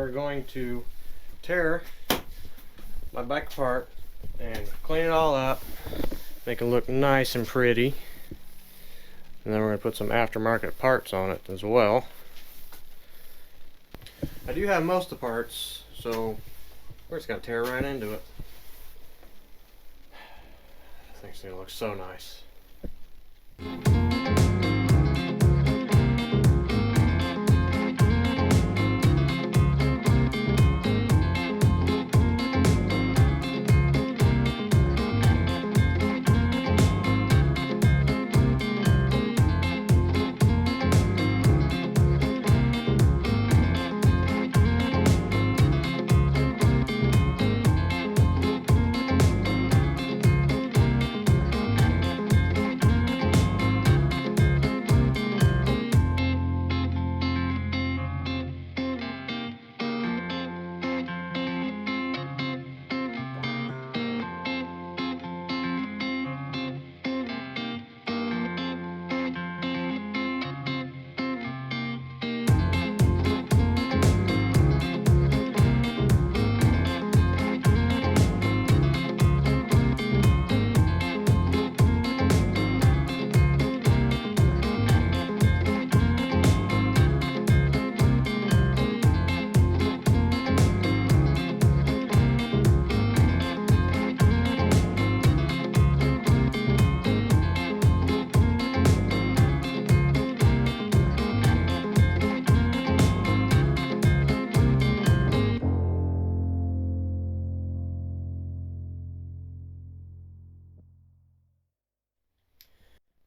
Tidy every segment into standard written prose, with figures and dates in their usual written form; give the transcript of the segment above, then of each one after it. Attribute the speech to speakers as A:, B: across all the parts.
A: we're going to tear my bike apart and clean it all up, make it look nice and pretty. And then we're going to put some aftermarket parts on it as well. I do have most of the parts, so we're just going to tear right into it. I think it's going to look so nice.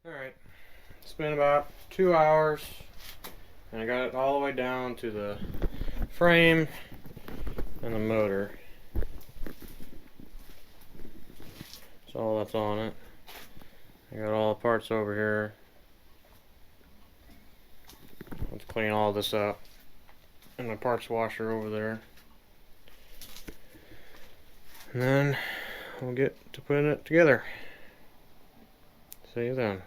A: Alright, it's been about 2 hours and I got it all the way down to the frame and the motor. That's all that's on it. I got all the parts over here. Let's clean all this up. And my parts washer over there. And then we'll get to putting it together. See you then.